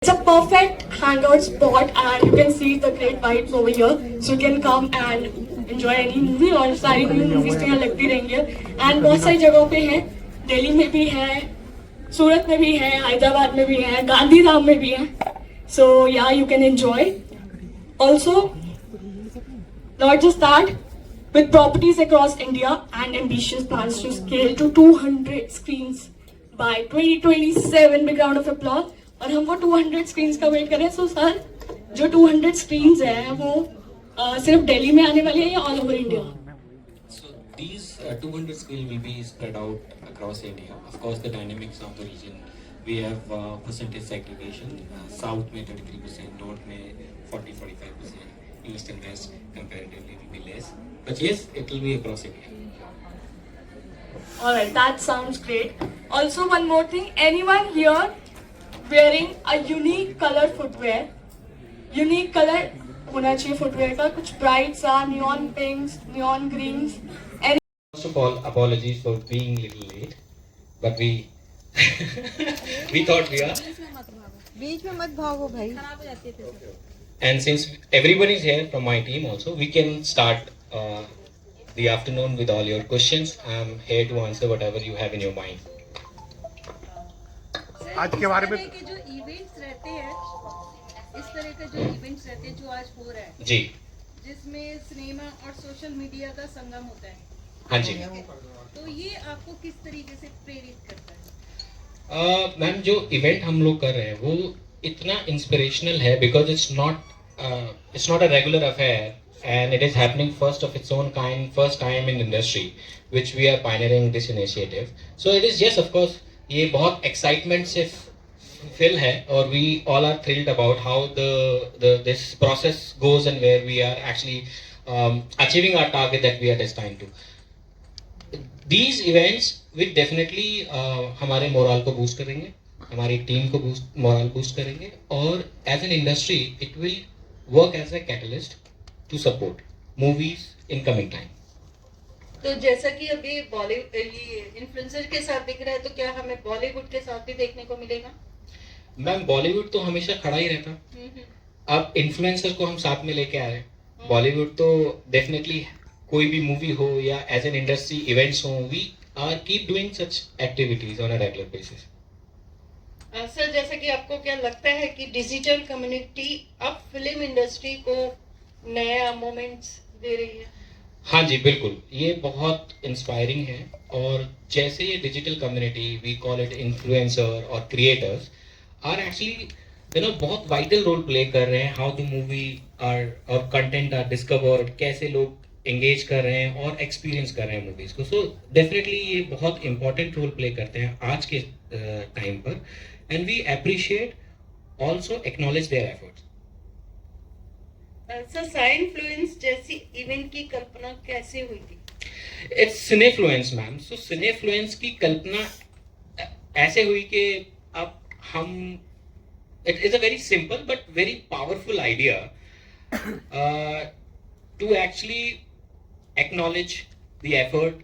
It's a perfect hangout spot and you can see the great vibes over here. So you can come and enjoy any movie और सारी new movies तो यहाँ लगती रहेंगी and बहुत सारी जगहों पे हैं. दिल्ली में भी है, सूरत में भी है, हैदराबाद में भी है, गांधीधाम में भी है. So yeah, you can enjoy. Also, not just that, with properties across India and ambitious plans to scale to 200 screens by 2027. Big round of applause. और हम वो 200 स्क्रीन्स का वेट करें. सो सर, जो 200 स्क्रीन्स हैं वो सिर्फ दिल्ली में आने वाली है या all over India? So these 200 screen will be spread out across India. Of course, the dynamics of the region. We have percentage segregation. South में 33%, North में 40-45%, East and West comparatively will be less. But yes, it will be across India. Alright, that sounds great. Also, one more thing. Anyone here wearing a unique color footwear? Unique color होना चाहिए footwear का. कुछ bright सा neon pinks, neon greens. First of all, apologies for being a little late, but we we thought we are. बीच में मत भागो भाई. And since everyone is here from my team also, we can start the afternoon with all your questions. I'm here to answer whatever you have in your mind. आज के बारे में जो events रहते हैं, इस तरह के जो इवेंट्स रहते हैं जो आज हो रहा है जी, जिसमें सिनेमा और सोशल मीडिया का संगम होता है, हाँ जी. तो ये आपको किस तरीके से प्रेरित करता है? मैम, जो इवेंट हम लोग कर रहे हैं वो इतना इंस्पिरेशनल है because it's not a regular affair and it is happening first of its own kind, first time in industry which we are pioneering this initiative. So it is, yes of course, ये बहुत excitement से fill है और we all are thrilled about how this process goes and where we are actually achieving our target that we are destined to. These events will definitely हमारे moral को boost करेंगे, हमारी team को moral boost करेंगे और as an industry it will work as a catalyst to support movies in coming time. तो जैसा कि अभी बॉलीवुड इन्फ्लुएंसर के साथ दिख रहा है, तो क्या हमें बॉलीवुड के साथ भी देखने को मिलेगा? मैम, बॉलीवुड तो हमेशा खड़ा ही रहता. अब इन्फ्लुएंसर को हम साथ में लेके आ रहे हैं. बॉलीवुड तो डेफिनेटली कोई भी मूवी हो या एज एन इंडस्ट्री इवेंट्स हो, we are keep doing such activities on a regular basis. Sir, जैसा कि आपको क्या लगता है कि डिजिटल कम्युनिटी अब फिल्म इंडस्ट्री को नया मोमेंट्स दे रही है? हाँ जी, बिल्कुल. ये बहुत इंस्पायरिंग है और जैसे ये digital community, we call it influencer और क्रिएटर्स, आर एक्चुअली बहुत वाइटल रोल प्ले कर रहे हैं. हाउ द मूवी आर और कंटेंट आर डिस्कवर्ड, कैसे लोग एंगेज कर रहे हैं और एक्सपीरियंस कर रहे हैं मूवीज को. सो डेफिनेटली ये बहुत इंपॉर्टेंट रोल प्ले करते हैं आज के टाइम पर and we appreciate also acknowledge their efforts. Sir, Cinefluence जैसी इवेंट की कल्पना कैसे हुई थी? It's सिनेफ्लुएंस ma'am. सो सिनेफ्लुएंस की कल्पना ऐसे हुई कि अब हम, it is a very simple but very powerful idea to actually acknowledge the effort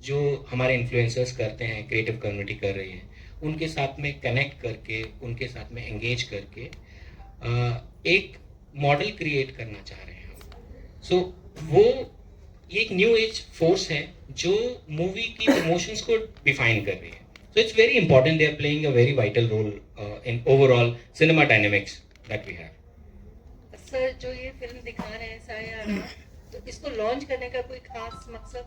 जो हमारे इन्फ्लुएंसर्स करते हैं, क्रिएटिव कम्युनिटी कर रही है, उनके साथ में कनेक्ट करके, उनके साथ में एंगेज करके एक मॉडल क्रिएट करना चाह रहे हैं हम. सो वो ये एक न्यू एज फोर्स है जो मूवी की प्रमोशंस को डिफाइन कर रही है. So it's very important. They are playing a very vital role in overall cinema dynamics that we have. Sir, जो ये फिल्म दिखा रहे हैं सायारा, तो इसको लॉन्च करने का कोई खास मकसद?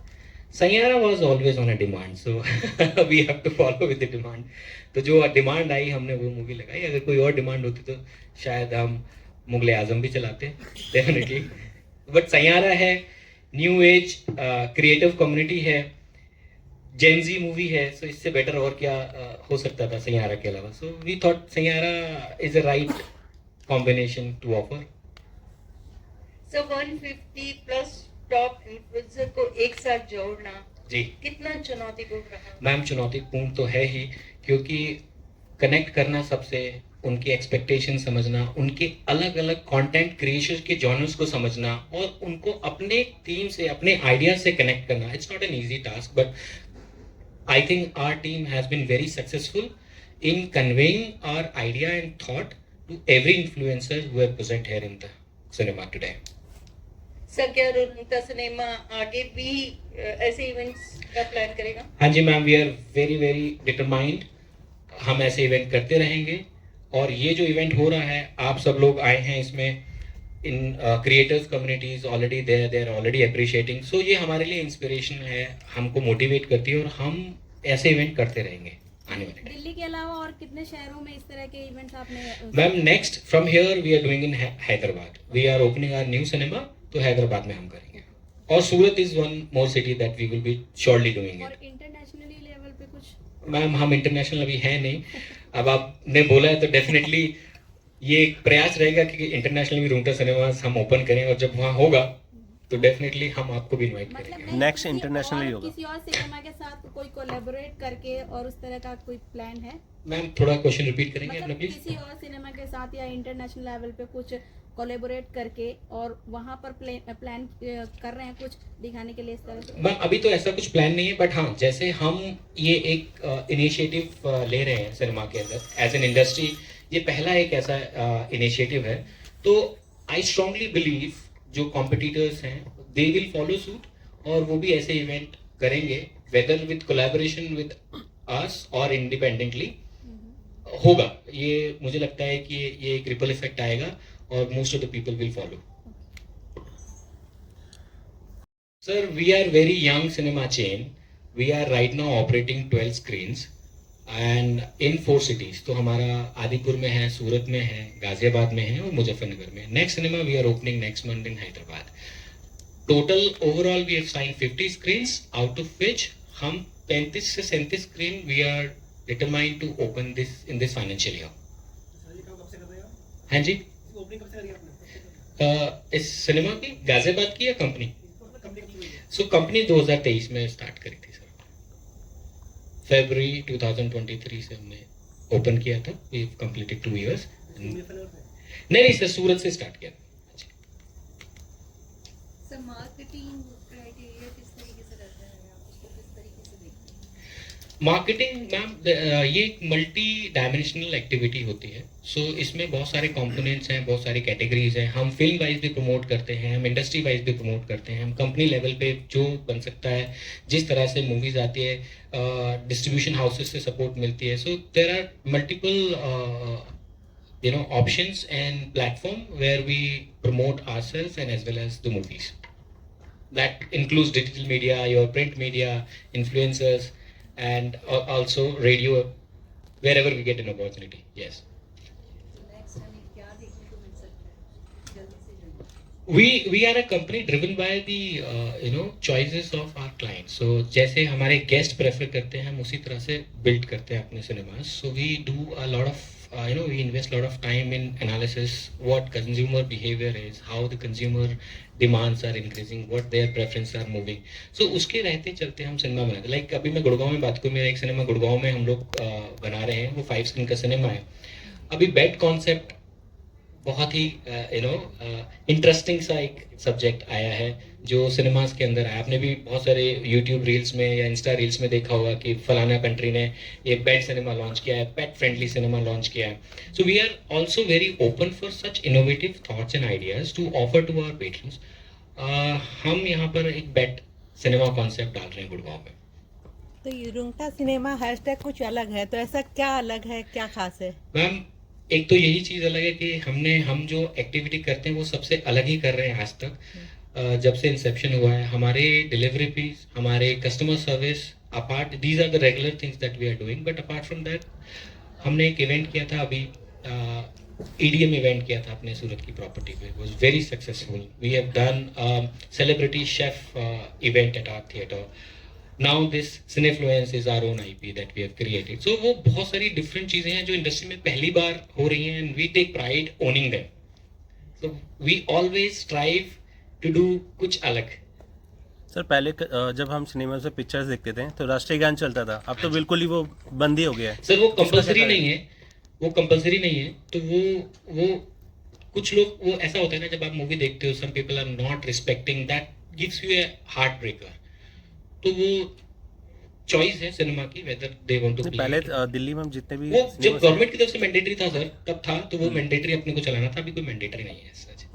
Saiyaara was always on a demand, so we have to follow with the demand. तो जो डिमांड आई हमने वो मूवी लगाई. अगर कोई और डिमांड होती तो शायद हम मुगले आजम भी चलाते डेफिनेटली. बट सैयारा है, न्यू एज क्रिएटिव कम्युनिटी है, जेनजी मूवी है, सो इससे बेटर और क्या हो सकता था सैयारा के अलावा. So we thought Saiyaara is a right combination to offer. So 150 plus top influencer को एक साथ जोड़ना जी कितना चुनौतीपूर्ण रहा? मैम, चुनौतीपूर्ण तो है ही, क्योंकि कनेक्ट करना सबसे, उनकी एक्सपेक्टेशन समझना, उनके अलग अलग कंटेंट क्रिएशन के जॉनर्स को समझना और उनको अपने थीम से, अपने आइडिया से कनेक्ट करना, it's not an easy task. But I think our team has been very successful in conveying our idea and thought to every influencer who are present here in the cinema today. Sir क्या रुंता cinema आगे भी ऐसे events का plan करेगा? हाँ जी ma'am, we are very very determined, हम ऐसे इवेंट करते रहेंगे। और ये जो इवेंट हो रहा है, आप सब लोग आए हैं इसमें, इन creators communities already they are already appreciating, so ये हमारे लिए इंस्पिरेशन है, हमको मोटिवेट करती है और हम ऐसे इवेंट करते रहेंगे आने वाले टाइम। दिल्ली के अलावा और कितने शहरों में इस तरह के इवेंट्स आपने? Ma'am next from here we are doing in Hyderabad, we are opening our new cinema, तो हैदराबाद में हम करेंगे। और Surat is one more city that we will be surely doing और इट। इंटरनेशनली लेवल पे कुछ? मैम हम इंटरनेशनल अभी है नहीं, अब आपने बोला है तो डेफिनेटली ये एक प्रयास रहेगा कि इंटरनेशनल भी रूंटा सिनेमास हम ओपन करें, और जब वहाँ होगा तो डेफिनेटली हम आपको भी इनवाइट मतलब करेंगे। नहीं, Next किसी internationally और- होगा। किसी और सिनेमा के साथ कोई कोलैबोरेट करके और उस तरह का कोई प्लान है? मैम थोड़ा क्वेश्चन रिपीट करेंगे अपना मतलब प्लीज। किसी और सिनेमा के साथ या इंटरनेशनल लेवल पे कुछ कोलैबोरेट करके और वहाँ पर प्लान कर रहे हैं कुछ दिखाने के लिए इस तरह से? मैम अभी तो ऐसा कुछ प्लान नहीं है, बट हाँ जैसे हम ये एक इनिशिएटिव ले रहे हैं सिनेमा के अंदर एज एन इंडस्ट्री, ये पहला एक ऐसा इनिशिएटिव है, तो आई स्ट्रांगली बिलीव जो कॉम्पिटिटर्स हैं दे विल फॉलो सूट, और वो भी ऐसे इवेंट करेंगे, whether with collaboration with us और इंडिपेंडेंटली होगा। ये मुझे लगता है कि ये एक रिपल इफेक्ट आएगा और most of the people will follow. Sir, we are very young cinema chain. We are right now operating 12 screens and in 4 cities. तो हमारा आदिपुर में है, सूरत में है, गाजियाबाद में है और मुजफ्फरनगर में। Next cinema we are opening next month in Hyderabad. Total overall we have signed 50 screens, out of which हम 35 से 37 screen we are determined to open this in this financial year. हाँ जी, इस सिनेमा की गाजियाबाद की या कंपनी? सो कंपनी 2023 में start करी थी सर, फरवरी 2023 से हमने ओपन किया था। We completed 2 years. नहीं सर, सूरत से स्टार्ट किया था। सर मार्केटिंग क्राइटेरिया किस तरीके से रहता है, आप उसको किस तरीके से देखते हैं? मार्केटिंग मैम ये एक मल्टी डायमेंशनल एक्टिविटी होती है। सो इसमें बहुत सारे कंपोनेंट्स हैं, बहुत सारी कैटेगरीज हैं। हम फिल्म वाइज भी प्रमोट करते हैं, हम इंडस्ट्री वाइज भी प्रमोट करते हैं, हम कंपनी लेवल पे जो बन सकता है, जिस तरह से मूवीज आती है, डिस्ट्रीब्यूशन हाउसेस से सपोर्ट मिलती है। So there are multiple options and platform where we promote ourselves and as well as the movies. That includes digital media, your print media, influencers, and also radio, wherever we get an opportunity. Yes. We are a company driven by the choices of our clients. So जैसे हमारे guest prefer करते हैं, हम उसी तरह से build करते हैं अपने cinemas. So we do a lot of we invest a lot of time in analysis what consumer behavior is, how the consumer demands are increasing, what their preferences are moving. So उसके रहते चलते हम cinema बनाते। Like अभी मैं गुड़गांव में बात करूँ, मेरा एक सिनेमा गुड़गांव में हम लोग बना रहे हैं, वो 5 स्क्रीन का सिनेमा है। अभी बेड कॉन्सेप्ट बहुत ही इंटरेस्टिंग सा एक सब्जेक्ट आया है जो सिनेमास के अंदर है। आपने भी बहुत सारे यूट्यूब रील्स में या इंस्टा रील्स में देखा होगा कि फलाना कंट्री ने ये बेड सिनेमा लॉन्च किया है, पेट फ्रेंडली सिनेमा लॉन्च किया है। So we are also very open for such innovative thoughts and ideas to offer to our patrons. हम यहाँ पर एक बेड सिनेमा कॉन्सेप्ट डाल रहे हैं गुड़गांव में। तो ये रुंगटा सिनेमा हैशटैग कुछ अलग है, तो ऐसा क्या अलग है, क्या खास है? मैम एक तो यही चीज़ अलग है कि हम जो एक्टिविटी करते हैं वो सबसे अलग ही कर रहे हैं आज तक। जब से इंसेप्शन हुआ है, हमारे डिलीवरी फीस, हमारे customer service apart, these are the regular things that we are doing. But apart from that हमने एक इवेंट किया था अभी, EDM इवेंट किया था अपने सूरत की प्रॉपर्टी पे, was very successful. We have done celebrity chef event at our theatre. Now this Cinefluence is our own IP that we have created. So वो बहुत सारी डिफरेंट चीज़ें हैं जो इंडस्ट्री में पहली बार हो रही हैं, and we take pride owning them. So we always strive to do कुछ अलग। सर पहले जब हम सिनेमा से पिक्चर्स देखते थे तो राष्ट्रीय गान चलता था, अब तो बिल्कुल ही वो बंद ही हो गया है। सर वो कंपलसरी नहीं है, वो कंपलसरी नहीं है। तो वो कुछ लोग, वो ऐसा होता है ना, जब आप मूवी देखते हो, some people are not respecting, that gives you a heart breaker. तो वो चॉइस है सिनेमा की वेदर दे वांट टू पहले दिल्ली में हम जितने भी वो जब cinemas हैं- गवर्नमेंट की तरफ से मैंडेटरी था सर तब था, तो वो मैंडेटरी अपने को चलाना था, अभी कोई मैंडेटरी नहीं है सच।